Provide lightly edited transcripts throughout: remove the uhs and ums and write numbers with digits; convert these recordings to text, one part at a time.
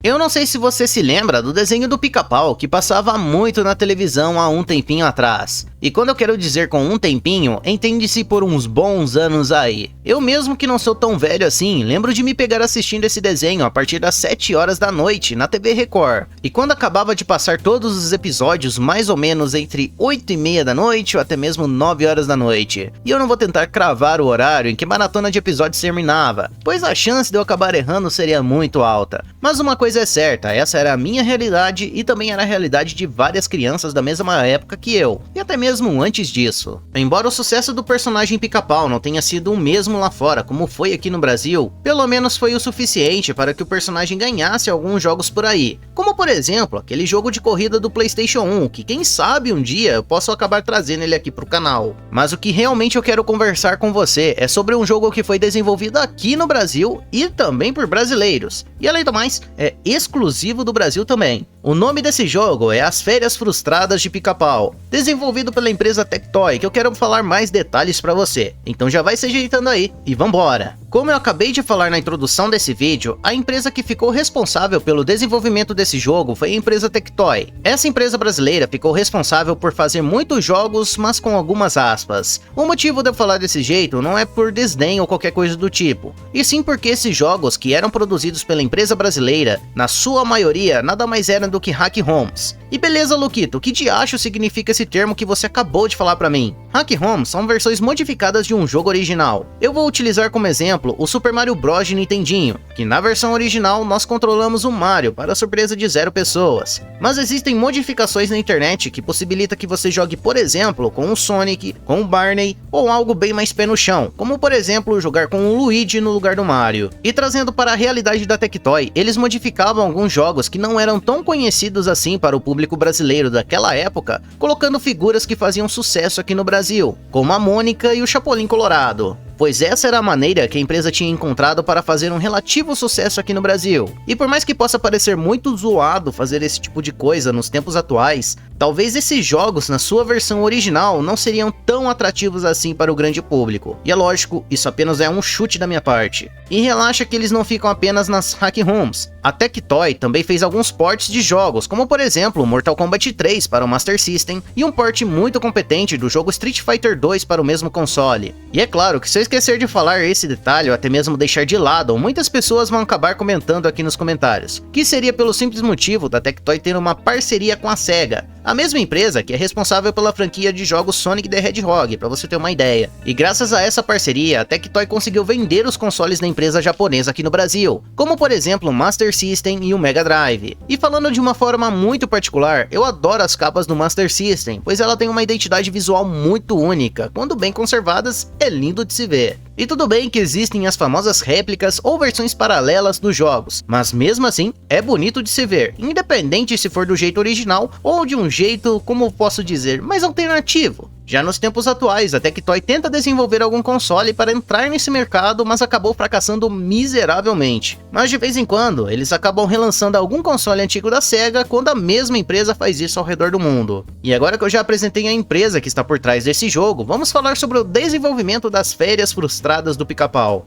Eu não sei se você se lembra do desenho do Pica-Pau que passava muito na televisão há um tempinho atrás. E quando eu quero dizer com um tempinho, entende-se por uns bons anos aí. Eu mesmo que não sou tão velho assim, lembro de me pegar assistindo esse desenho a partir das 7 horas da noite na TV Record. E quando acabava de passar todos os episódios mais ou menos entre 8h30 da noite ou até mesmo 9 horas da noite. E eu não vou tentar cravar o horário em que a maratona de episódios terminava, pois a chance de eu acabar errando seria muito alta. Mas uma coisa é certa, essa era a minha realidade e também era a realidade de várias crianças da mesma época que eu, e até mesmo antes disso. Embora o sucesso do personagem Pica-Pau não tenha sido o mesmo lá fora como foi aqui no Brasil, pelo menos foi o suficiente para que o personagem ganhasse alguns jogos por aí, como por exemplo, aquele jogo de corrida do PlayStation 1, que quem sabe um dia eu posso acabar trazendo ele aqui pro canal. Mas o que realmente eu quero conversar com você é sobre um jogo que foi desenvolvido aqui no Brasil e também por brasileiros, e além do mais, é exclusivo do Brasil também. O nome desse jogo é As Férias Frustradas de Pica-Pau, desenvolvido pela empresa Tectoy, que eu quero falar mais detalhes pra você. Então já vai se ajeitando aí e vambora! Como eu acabei de falar na introdução desse vídeo, a empresa que ficou responsável pelo desenvolvimento desse jogo foi a empresa Tectoy. Essa empresa brasileira ficou responsável por fazer muitos jogos, mas com algumas aspas. O motivo de eu falar desse jeito não é por desdém ou qualquer coisa do tipo, e sim porque esses jogos que eram produzidos pela empresa brasileira, na sua maioria, nada mais eram do que hack ROMs. E beleza, Luquito, o que de acho significa esse termo que você acabou de falar pra mim? Hack ROMs são versões modificadas de um jogo original. Eu vou utilizar como exemplo o Super Mario Bros de Nintendinho, que na versão original nós controlamos o Mario para a surpresa de 0 pessoas. Mas existem modificações na internet que possibilita que você jogue, por exemplo, com o Sonic, com o Barney, ou algo bem mais pé no chão, como por exemplo jogar com o Luigi no lugar do Mario. E trazendo para a realidade da Tectoy, eles modificavam alguns jogos que não eram tão conhecidos assim para o público brasileiro daquela época, colocando figuras que faziam sucesso aqui no Brasil, como a Mônica e o Chapolin Colorado. Pois essa era a maneira que a empresa tinha encontrado para fazer um relativo sucesso aqui no Brasil. E por mais que possa parecer muito zoado fazer esse tipo de coisa nos tempos atuais, talvez esses jogos na sua versão original não seriam tão atrativos assim para o grande público. E é lógico, isso apenas é um chute da minha parte. E relaxa que eles não ficam apenas nas hack ROMs. A Tectoy também fez alguns ports de jogos, como por exemplo Mortal Kombat 3 para o Master System e um port muito competente do jogo Street Fighter 2 para o mesmo console. E é claro que se eu esquecer de falar esse detalhe ou até mesmo deixar de lado, muitas pessoas vão acabar comentando aqui nos comentários, que seria pelo simples motivo da Tectoy ter uma parceria com a SEGA, a mesma empresa que é responsável pela franquia de jogos Sonic the Hedgehog, para você ter uma ideia. E graças a essa parceria, a Tectoy conseguiu vender os consoles da empresa japonesa aqui no Brasil, como por exemplo o Master System e o Mega Drive. E falando de uma forma muito particular, eu adoro as capas do Master System, pois ela tem uma identidade visual muito única, quando bem conservadas, é lindo de se ver. E tudo bem que existem as famosas réplicas ou versões paralelas dos jogos, mas mesmo assim é bonito de se ver, independente se for do jeito original ou de um jeito, como posso dizer, mais alternativo. Já nos tempos atuais, a Tectoy tenta desenvolver algum console para entrar nesse mercado, mas acabou fracassando miseravelmente. Mas de vez em quando, eles acabam relançando algum console antigo da SEGA quando a mesma empresa faz isso ao redor do mundo. E agora que eu já apresentei a empresa que está por trás desse jogo, vamos falar sobre o desenvolvimento das Férias Frustradas do Pica-Pau.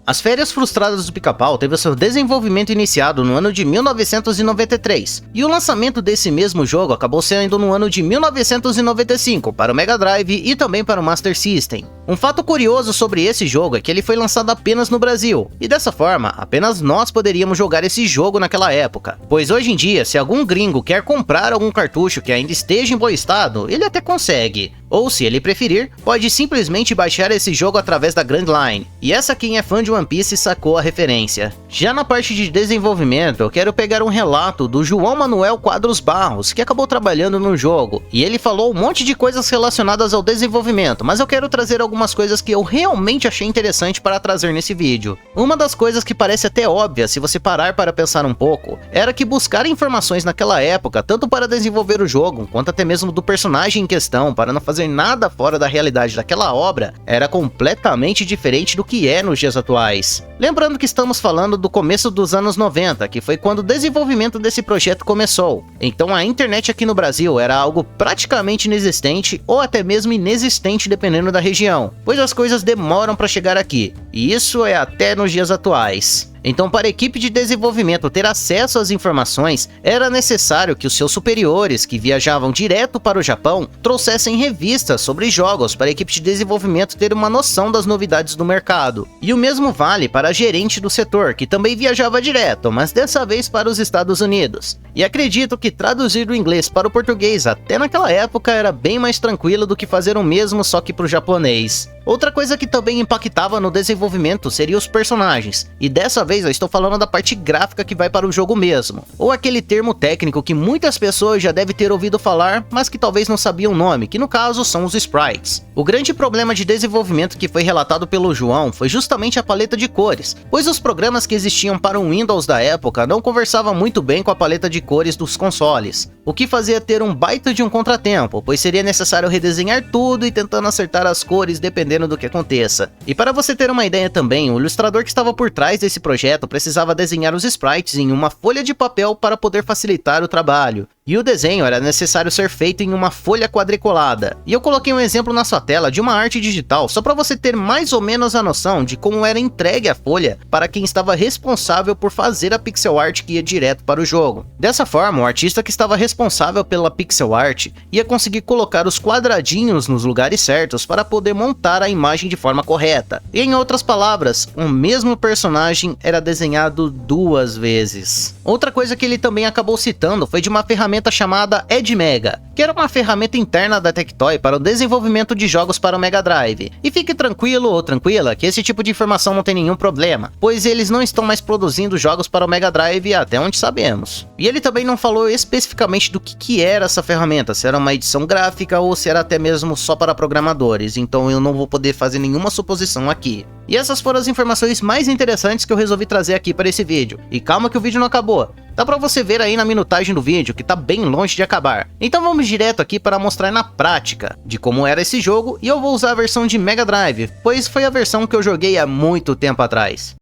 As Férias Frustradas do Pica-Pau teve o seu desenvolvimento iniciado no ano de 1993, e o lançamento desse mesmo jogo acabou sendo no ano de 1995 para o Mega Drive e também para o Master System. Um fato curioso sobre esse jogo é que ele foi lançado apenas no Brasil, e dessa forma, apenas nós poderíamos jogar esse jogo naquela época, pois hoje em dia, se algum gringo quer comprar algum cartucho que ainda esteja em bom estado, ele até consegue. Ou se ele preferir, pode simplesmente baixar esse jogo através da Grand Line. E essa quem é fã de One Piece sacou a referência. Já na parte de desenvolvimento, eu quero pegar um relato do João Manuel Quadros Barros, que acabou trabalhando no jogo. E ele falou um monte de coisas relacionadas ao desenvolvimento, mas eu quero trazer algumas coisas que eu realmente achei interessante para trazer nesse vídeo. Uma das coisas que parece até óbvia se você parar para pensar um pouco, era que buscar informações naquela época, tanto para desenvolver o jogo, quanto até mesmo do personagem em questão, para não fazer nada fora da realidade daquela obra, era completamente diferente do que é nos dias atuais. Lembrando que estamos falando do começo dos anos 90, que foi quando o desenvolvimento desse projeto começou. Então a internet aqui no Brasil era algo praticamente inexistente ou até mesmo inexistente dependendo da região, pois as coisas demoram para chegar aqui, e isso é até nos dias atuais. Então, para a equipe de desenvolvimento ter acesso às informações, era necessário que os seus superiores, que viajavam direto para o Japão, trouxessem revistas sobre jogos para a equipe de desenvolvimento ter uma noção das novidades do mercado. E o mesmo vale para a gerente do setor, que também viajava direto, mas dessa vez para os Estados Unidos. E acredito que traduzir do inglês para o português até naquela época era bem mais tranquilo do que fazer o mesmo só que para o japonês. Outra coisa que também impactava no desenvolvimento seria os personagens, e dessa vez eu estou falando da parte gráfica que vai para o jogo mesmo, ou aquele termo técnico que muitas pessoas já devem ter ouvido falar, mas que talvez não sabiam o nome, que no caso são os sprites. O grande problema de desenvolvimento que foi relatado pelo João foi justamente a paleta de cores, pois os programas que existiam para o Windows da época não conversavam muito bem com a paleta de cores dos consoles, o que fazia ter um baita de um contratempo, pois seria necessário redesenhar tudo e tentando acertar as cores dependendo do que aconteça. E para você ter uma ideia também, o ilustrador que estava por trás desse projeto precisava desenhar os sprites em uma folha de papel para poder facilitar o trabalho. E o desenho era necessário ser feito em uma folha quadriculada. E eu coloquei um exemplo na sua tela de uma arte digital, só para você ter mais ou menos a noção de como era entregue a folha para quem estava responsável por fazer a pixel art que ia direto para o jogo. Dessa forma, o artista que estava responsável pela pixel art ia conseguir colocar os quadradinhos nos lugares certos para poder montar a imagem de forma correta. E em outras palavras, o mesmo personagem era desenhado 2 vezes. Outra coisa que ele também acabou citando foi de uma ferramenta chamada Edmega, que era uma ferramenta interna da Tectoy para o desenvolvimento de jogos para o Mega Drive. E fique tranquilo ou tranquila que esse tipo de informação não tem nenhum problema, pois eles não estão mais produzindo jogos para o Mega Drive até onde sabemos. E ele também não falou especificamente do que era essa ferramenta, se era uma edição gráfica ou se era até mesmo só para programadores, então eu não vou poder fazer nenhuma suposição aqui. E essas foram as informações mais interessantes que eu resolvi trazer aqui para esse vídeo. E calma que o vídeo não acabou. Dá pra você ver aí na minutagem do vídeo que tá bem longe de acabar. Então vamos direto aqui para mostrar na prática de como era esse jogo, e eu vou usar a versão de Mega Drive, pois foi a versão que eu joguei há muito tempo atrás.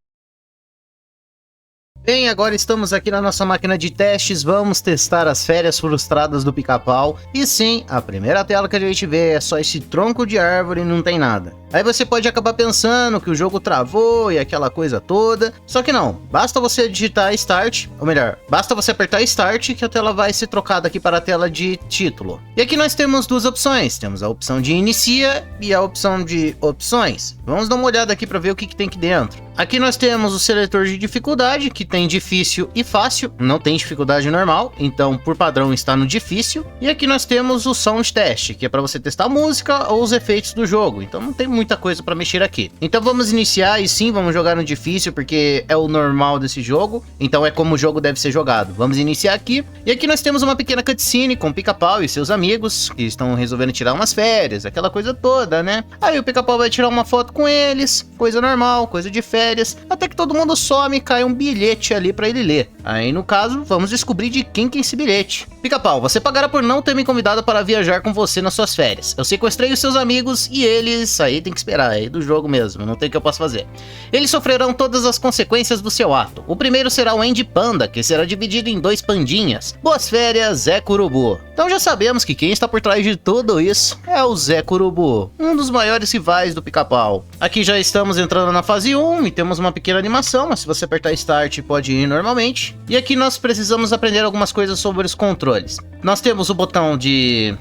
Bem, agora estamos aqui na nossa máquina de testes, vamos testar as férias frustradas do Pica-Pau. E sim, a primeira tela que a gente vê é só esse tronco de árvore e não tem nada. Aí você pode acabar pensando que o jogo travou e aquela coisa toda, só que não, basta você digitar Start, ou melhor, basta você apertar Start que a tela vai ser trocada aqui para a tela de título. E aqui nós temos 2 opções, temos a opção de Inicia e a opção de Opções. Vamos dar uma olhada aqui para ver o que tem aqui dentro. Aqui nós temos o seletor de dificuldade, que tem difícil e fácil, não tem dificuldade normal, então por padrão está no difícil. E aqui nós temos o Sound Test, que é para você testar a música ou os efeitos do jogo, então não tem muita coisa para mexer aqui. Então vamos iniciar e sim, vamos jogar no difícil, porque é o normal desse jogo, então é como o jogo deve ser jogado. Vamos iniciar aqui, e aqui nós temos uma pequena cutscene com o Pica-Pau e seus amigos, que estão resolvendo tirar umas férias, aquela coisa toda, né? Aí o Pica-Pau vai tirar uma foto com eles, coisa normal, coisa de férias, até que todo mundo some e cai um bilhete ali pra ele ler. Aí no caso, vamos descobrir de quem que é esse bilhete. Pica-Pau, você pagará por não ter me convidado para viajar com você nas suas férias. Eu sequestrei os seus amigos e eles, aí tem que esperar, aí do jogo mesmo, não tem o que eu possa fazer. Eles sofrerão todas as consequências do seu ato. O primeiro será o Andy Panda, que será dividido em 2 pandinhas. Boas férias, Zé Curubu. Então já sabemos que quem está por trás de tudo isso é o Zé Curubu, um dos maiores rivais do Pica-Pau. Aqui já estamos entrando na fase 1 e temos uma pequena animação, mas se você apertar Start pode ir normalmente. E aqui nós precisamos aprender algumas coisas sobre os controles. Nós temos o botão de...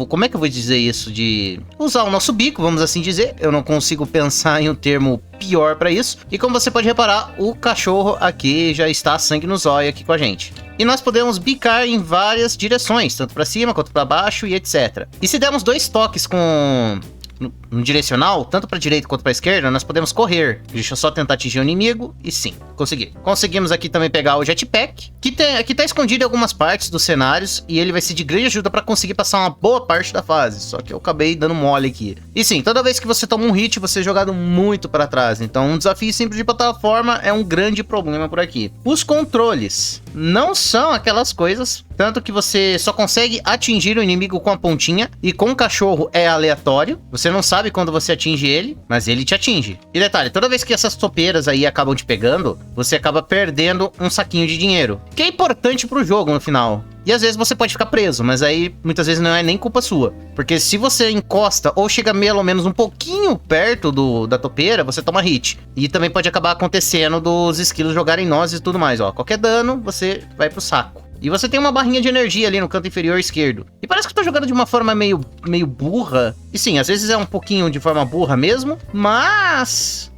Como é que eu vou dizer isso? De usar o nosso bico, vamos assim dizer. Eu não consigo pensar em um termo pior para isso. E como você pode reparar, o cachorro aqui já está sangue no zóio aqui com a gente. E nós podemos bicar em várias direções, tanto para cima quanto para baixo e etc. E se dermos 2 toques no direcional, tanto para direita quanto para esquerda, nós podemos correr. Deixa eu só tentar atingir o inimigo e sim, consegui. Conseguimos aqui também pegar o jetpack, que tá escondido em algumas partes dos cenários e ele vai ser de grande ajuda para conseguir passar uma boa parte da fase, só que eu acabei dando mole aqui. E sim, toda vez que você toma um hit, você é jogado muito para trás, então um desafio simples de plataforma é um grande problema por aqui. Os controles não são aquelas coisas, tanto que você só consegue atingir o inimigo com a pontinha e com o cachorro é aleatório, você não sabe quando você atinge ele, mas ele te atinge. E detalhe, toda vez que essas topeiras aí acabam te pegando, você acaba perdendo um saquinho de dinheiro, que é importante pro jogo no final. E às vezes você pode ficar preso, mas aí muitas vezes não é nem culpa sua. Porque se você encosta ou chega pelo menos um pouquinho perto da topeira, você toma hit. E também pode acabar acontecendo dos esquilos jogarem nozes e tudo mais, ó. Qualquer dano, você vai pro saco. E você tem uma barrinha de energia ali no canto inferior esquerdo. E parece que eu tô jogando de uma forma meio burra. E sim, às vezes é um pouquinho de forma burra mesmo, mas...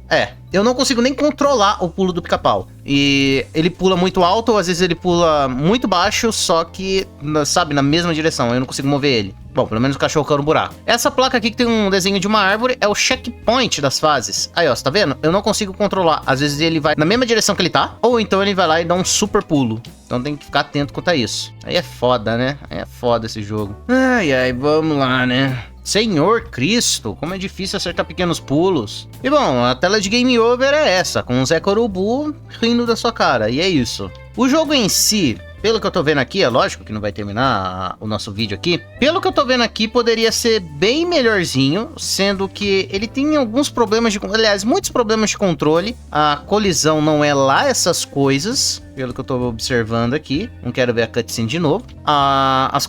eu não consigo nem controlar o pulo do pica-pau. E ele pula muito alto, ou às vezes ele pula muito baixo, só que, sabe, na mesma direção. Eu não consigo mover ele. Bom, pelo menos o cachorro caiu no buraco. Essa placa aqui que tem um desenho de uma árvore é o checkpoint das fases. Aí, ó, você tá vendo? Eu não consigo controlar. Às vezes ele vai na mesma direção que ele tá, ou então ele vai lá e dá um super pulo. Então tem que ficar atento quanto a isso. Aí é foda, né? Aí é foda esse jogo. Ai, vamos lá, né? Senhor Cristo, como é difícil acertar pequenos pulos. E bom, a tela de Game Over é essa, com o Zé Corubu rindo da sua cara, e é isso. O jogo em si, pelo que eu tô vendo aqui, é lógico que não vai terminar o nosso vídeo aqui. Pelo que eu tô vendo aqui, poderia ser bem melhorzinho, sendo que ele tem alguns problemas aliás, muitos problemas de controle. A colisão não é lá essas coisas, pelo que eu tô observando aqui. Não quero ver a cutscene de novo. As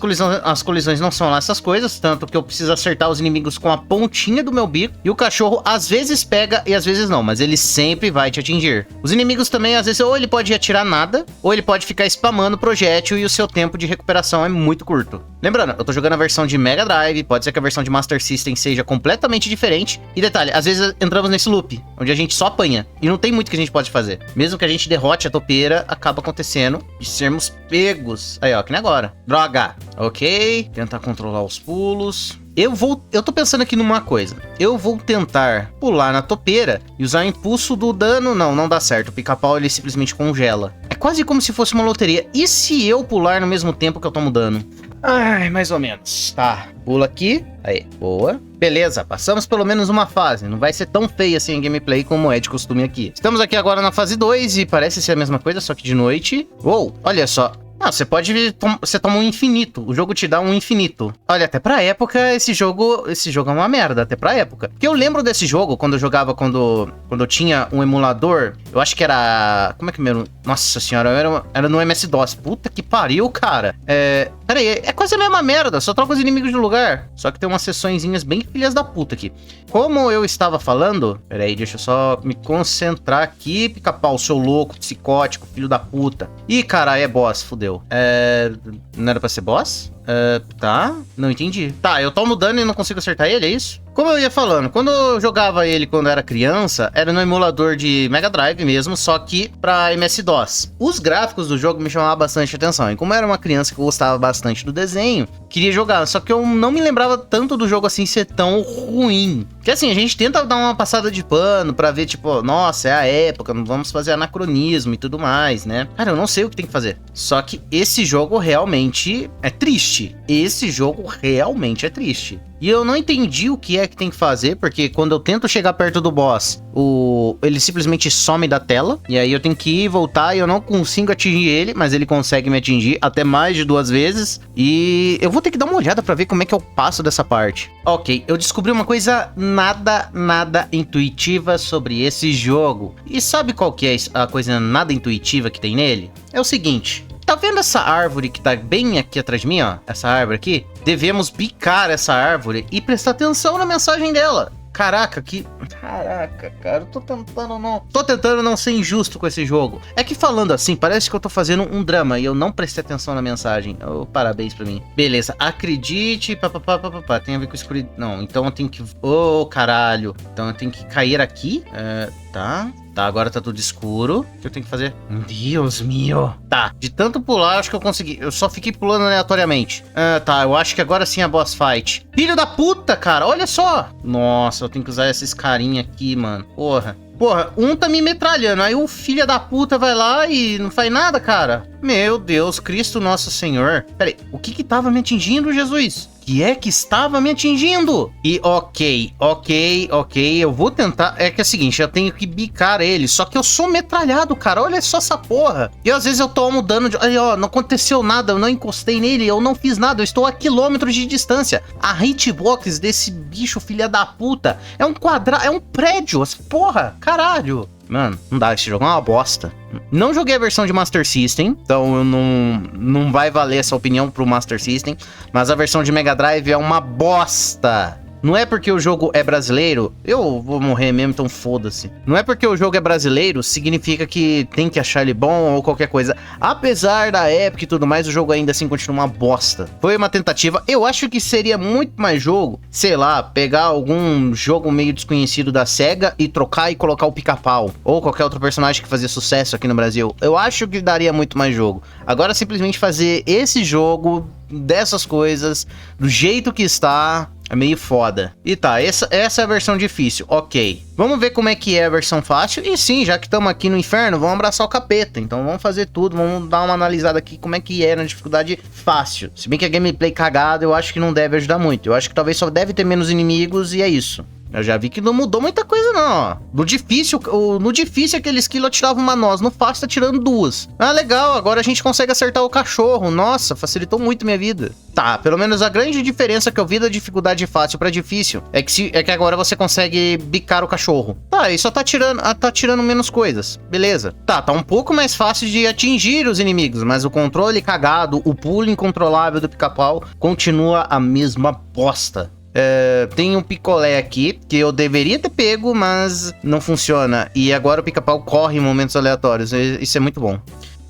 colisões não são lá essas coisas, tanto que eu preciso acertar os inimigos com a pontinha do meu bico. E o cachorro às vezes pega e às vezes não, mas ele sempre vai te atingir. Os inimigos também, às vezes, ou ele pode atirar nada, ou ele pode ficar spamando projétil e o seu tempo de recuperação é muito curto. Lembrando, eu tô jogando a versão de Mega Drive, pode ser que a versão de Master System seja completamente diferente. E detalhe, às vezes entramos nesse loop, onde a gente só apanha, e não tem muito que a gente pode fazer. Mesmo que a gente derrote a topeira, acaba acontecendo de sermos pegos. Aí, ó, que nem agora. Droga. Ok, tentar controlar os pulos. Eu tô pensando aqui numa coisa. Eu vou tentar pular na topeira e usar o impulso do dano. Não dá certo. O pica-pau, ele simplesmente congela. É quase como se fosse uma loteria. E se eu pular no mesmo tempo que eu tomo dano? Ai, mais ou menos. Tá, pula aqui. Aí, boa. Beleza, passamos pelo menos uma fase. Não vai ser tão feia assim a gameplay como é de costume aqui. Estamos aqui agora na fase 2 e parece ser a mesma coisa, só que de noite. Uou, olha só. Você você toma um infinito. O jogo te dá um infinito. Olha, até pra época, esse jogo é uma merda, até pra época. Porque eu lembro desse jogo quando eu jogava, quando eu tinha um emulador. Eu acho que era... Como é que era? Nossa senhora, era no MS-DOS. Puta que pariu, cara. Pera aí, é quase a mesma merda. Só troca os inimigos de lugar. Só que tem umas sessõezinhas bem filhas da puta aqui. Como eu estava falando... Pera aí, deixa eu só me concentrar aqui. Pica-pau, seu louco, psicótico, filho da puta. Ih, cara, é boss, fudeu. Não era pra ser boss? Tá, não entendi. Tá, eu tomo dano e não consigo acertar ele, é isso? Como eu ia falando, quando eu jogava ele quando eu era criança, era no emulador de Mega Drive mesmo, só que pra MS-DOS. Os gráficos do jogo me chamavam bastante atenção, e como eu era uma criança que gostava bastante do desenho, queria jogar, só que eu não me lembrava tanto do jogo assim ser tão ruim. Porque assim, a gente tenta dar uma passada de pano pra ver, tipo, nossa, é a época, não vamos fazer anacronismo e tudo mais, né? Cara, eu não sei o que tem que fazer. Só que esse jogo realmente é triste. Esse jogo realmente é triste. E eu não entendi o que é que tem que fazer, porque quando eu tento chegar perto do boss, ele simplesmente some da tela. E aí eu tenho que ir e voltar e eu não consigo atingir ele, mas ele consegue me atingir até mais de 2 vezes. E eu vou ter que dar uma olhada pra ver como é que eu passo dessa parte. Ok, eu descobri uma coisa nada intuitiva sobre esse jogo. E sabe qual que é a coisa nada intuitiva que tem nele? É o seguinte... Tá vendo essa árvore que tá bem aqui atrás de mim, ó? Essa árvore aqui? Devemos bicar essa árvore e prestar atenção na mensagem dela. Caraca, cara, eu tô tentando não ser injusto com esse jogo. É que falando assim, parece que eu tô fazendo um drama e eu não prestei atenção na mensagem. Oh, parabéns pra mim. Beleza, acredite, papapá, tem a ver com escuridão. Não, então eu tenho que... Oh, caralho. Então eu tenho que cair aqui? Tá, agora tá tudo escuro. O que eu tenho que fazer? Deus meu. Tá, de tanto pular, acho que eu consegui. Eu só fiquei pulando aleatoriamente. Tá, eu acho que agora sim é a boss fight. Filho da puta, cara, olha só. Nossa, eu tenho que usar esses carinha aqui, mano. Porra, um tá me metralhando. Aí o filho da puta vai lá e não faz nada, cara. Meu Deus, Cristo Nosso Senhor. Pera aí, o que tava me atingindo, Jesus? Que é que estava me atingindo? E ok, eu vou tentar. É que é o seguinte, eu tenho que bicar ele. Só que eu sou metralhado, cara. Olha só essa porra. E às vezes eu tomo dano de... Aí, ó, não aconteceu nada. Eu não encostei nele, eu não fiz nada. Eu estou a quilômetros de distância. A hitbox desse bicho, filha da puta, é um quadrado, é um prédio. Porra, caralho. Mano, não dá, esse jogo é uma bosta. Não joguei a versão de Master System, então eu não vai valer essa opinião pro Master System, mas a versão de Mega Drive é uma bosta. Não é porque o jogo é brasileiro, eu vou morrer mesmo, então foda-se. Não é porque o jogo é brasileiro, significa que tem que achar ele bom ou qualquer coisa. Apesar da época e tudo mais, o jogo ainda assim continua uma bosta. Foi uma tentativa, eu acho que seria muito mais jogo, sei lá, pegar algum jogo meio desconhecido da SEGA e trocar e colocar o Pica-Pau. Ou qualquer outro personagem que fazia sucesso aqui no Brasil. Eu acho que daria muito mais jogo. Agora simplesmente fazer esse jogo dessas coisas, do jeito que está, é meio foda. E tá, essa é a versão difícil, ok. Vamos ver como é que é a versão fácil. E sim, já que estamos aqui no inferno, vamos abraçar o capeta. Então vamos fazer tudo, vamos dar uma analisada aqui como é que é na dificuldade fácil. Se bem que a gameplay cagada, eu acho que não deve ajudar muito. Eu acho que talvez só deve ter menos inimigos e é isso. Eu já vi que não mudou muita coisa não, ó. No difícil aquele esquilo atirava uma noz, no fácil tá tirando duas. Ah, legal, agora a gente consegue acertar o cachorro. Nossa, facilitou muito minha vida. Tá, pelo menos a grande diferença que eu vi da dificuldade fácil pra difícil é que agora você consegue bicar o cachorro. Tá, e só tá tirando menos coisas. Beleza. Tá um pouco mais fácil de atingir os inimigos, mas o controle cagado, o pulo incontrolável do Pica-Pau continua a mesma bosta. Tem um picolé aqui que eu deveria ter pego, mas não funciona. E agora o Pica-Pau corre em momentos aleatórios. Isso é muito bom.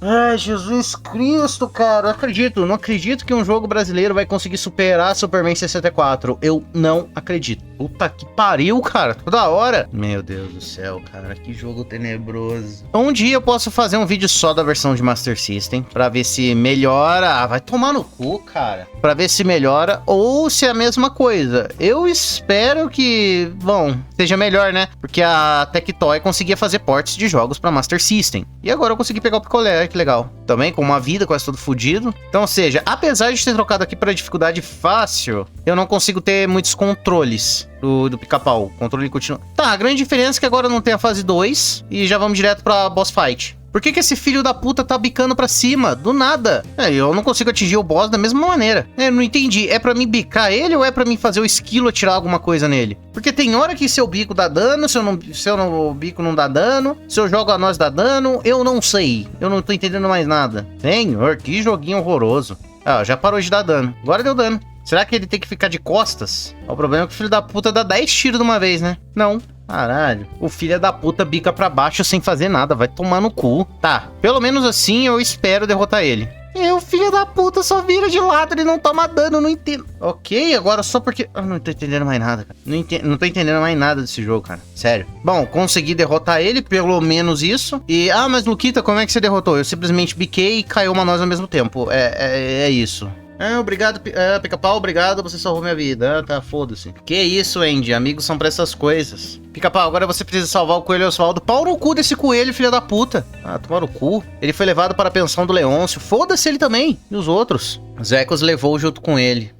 Ai, Jesus Cristo, cara. Não acredito que um jogo brasileiro vai conseguir superar Superman 64. Eu não acredito. Puta que pariu, cara. Toda hora. Meu Deus do céu, cara. Que jogo tenebroso. Um dia eu posso fazer um vídeo só da versão de Master System pra ver se melhora. Ah, vai tomar no cu, cara. Pra ver se melhora ou se é a mesma coisa. Eu espero que, bom, seja melhor, né? Porque a Tectoy conseguia fazer ports de jogos pra Master System. E agora eu consegui pegar o picolé. Que legal. Também com uma vida quase todo fudido. Então, ou seja, apesar de ter trocado aqui para dificuldade fácil, eu não consigo ter muitos controles do Pica-Pau. O controle continua. Tá, a grande diferença é que agora não tem a fase 2 e já vamos direto pra boss fight. Por que esse filho da puta tá bicando pra cima? Do nada. Eu não consigo atingir o boss da mesma maneira. Eu não entendi. É pra mim bicar ele ou é pra mim fazer o esquilo atirar alguma coisa nele? Porque tem hora que seu bico dá dano, o bico não dá dano, se eu jogo a noz dá dano, eu não sei. Eu não tô entendendo mais nada. Senhor, que joguinho horroroso. Ah, já parou de dar dano. Agora deu dano. Será que ele tem que ficar de costas? O problema é que o filho da puta dá 10 tiros de uma vez, né? Não. Caralho. O filho da puta bica pra baixo sem fazer nada. Vai tomar no cu. Tá. Pelo menos assim eu espero derrotar ele. O filho da puta só vira de lado, ele não toma dano, não entendo. Ok, agora só porque... Eu não tô entendendo mais nada, cara. Não tô entendendo mais nada desse jogo, cara. Sério. Bom, consegui derrotar ele, pelo menos isso. E, mas Luquita, como é que você derrotou? Eu simplesmente biquei e caiu uma noz ao mesmo tempo. É isso. Obrigado, Pica-Pau, obrigado, você salvou minha vida. Tá, foda-se. Que isso, Andy, amigos são pra essas coisas. Pica-Pau, agora você precisa salvar o Coelho Osvaldo. Pau no cu desse coelho, filha da puta. Ah, tomar o cu. Ele foi levado para a pensão do Leôncio. Foda-se ele também. E os outros? Zecos levou junto com ele.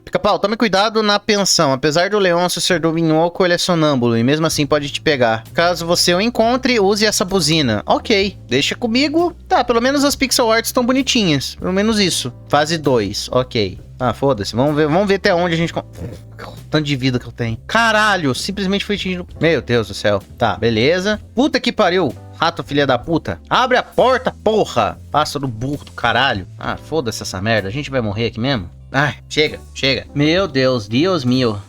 Pica-Pau, tome cuidado na pensão. Apesar do Leôncio ser do minhoco, ele é sonâmbulo e mesmo assim pode te pegar. Caso você o encontre, use essa buzina. Ok, deixa comigo. Tá, pelo menos as pixel arts estão bonitinhas. Pelo menos isso. Fase 2, ok. Ah, foda-se. Vamos ver até onde a gente... Tanto de vida que eu tenho. Caralho, simplesmente foi atingido. Meu Deus do céu. Tá, beleza. Puta que pariu. Rato, filha da puta. Abre a porta, porra. Pássaro burro do caralho. Ah, foda-se essa merda. A gente vai morrer aqui mesmo? Ai, chega. Meu Deus, Deus mio.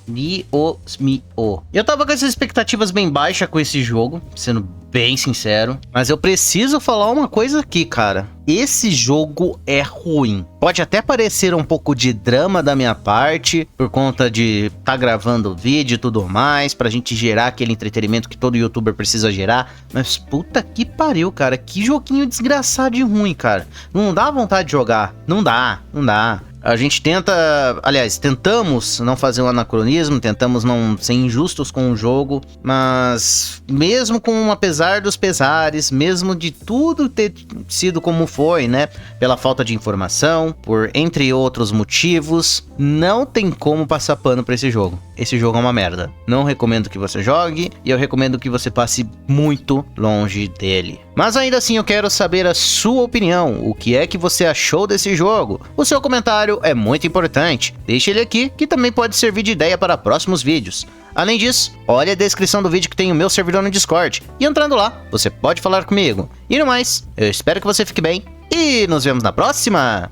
Eu tava com essas expectativas bem baixas com esse jogo, sendo bem sincero. Mas eu preciso falar uma coisa aqui, cara. Esse jogo é ruim. Pode até parecer um pouco de drama da minha parte, por conta de tá gravando vídeo e tudo mais, pra gente gerar aquele entretenimento que todo youtuber precisa gerar. Mas puta que pariu, cara. Que joguinho desgraçado e ruim, cara. Não dá vontade de jogar. Não dá. A gente tentamos não fazer um anacronismo, tentamos não ser injustos com o jogo, mas mesmo apesar dos pesares, mesmo de tudo ter sido como foi, né, pela falta de informação, por entre outros motivos, não tem como passar pano pra esse jogo. Esse jogo é uma merda. Não recomendo que você jogue e eu recomendo que você passe muito longe dele. Mas ainda assim eu quero saber a sua opinião. O que é que você achou desse jogo? O seu comentário é muito importante. Deixe ele aqui, que também pode servir de ideia para próximos vídeos. Além disso, olha a descrição do vídeo que tem o meu servidor no Discord. E entrando lá, você pode falar comigo. E no mais, eu espero que você fique bem e nos vemos na próxima!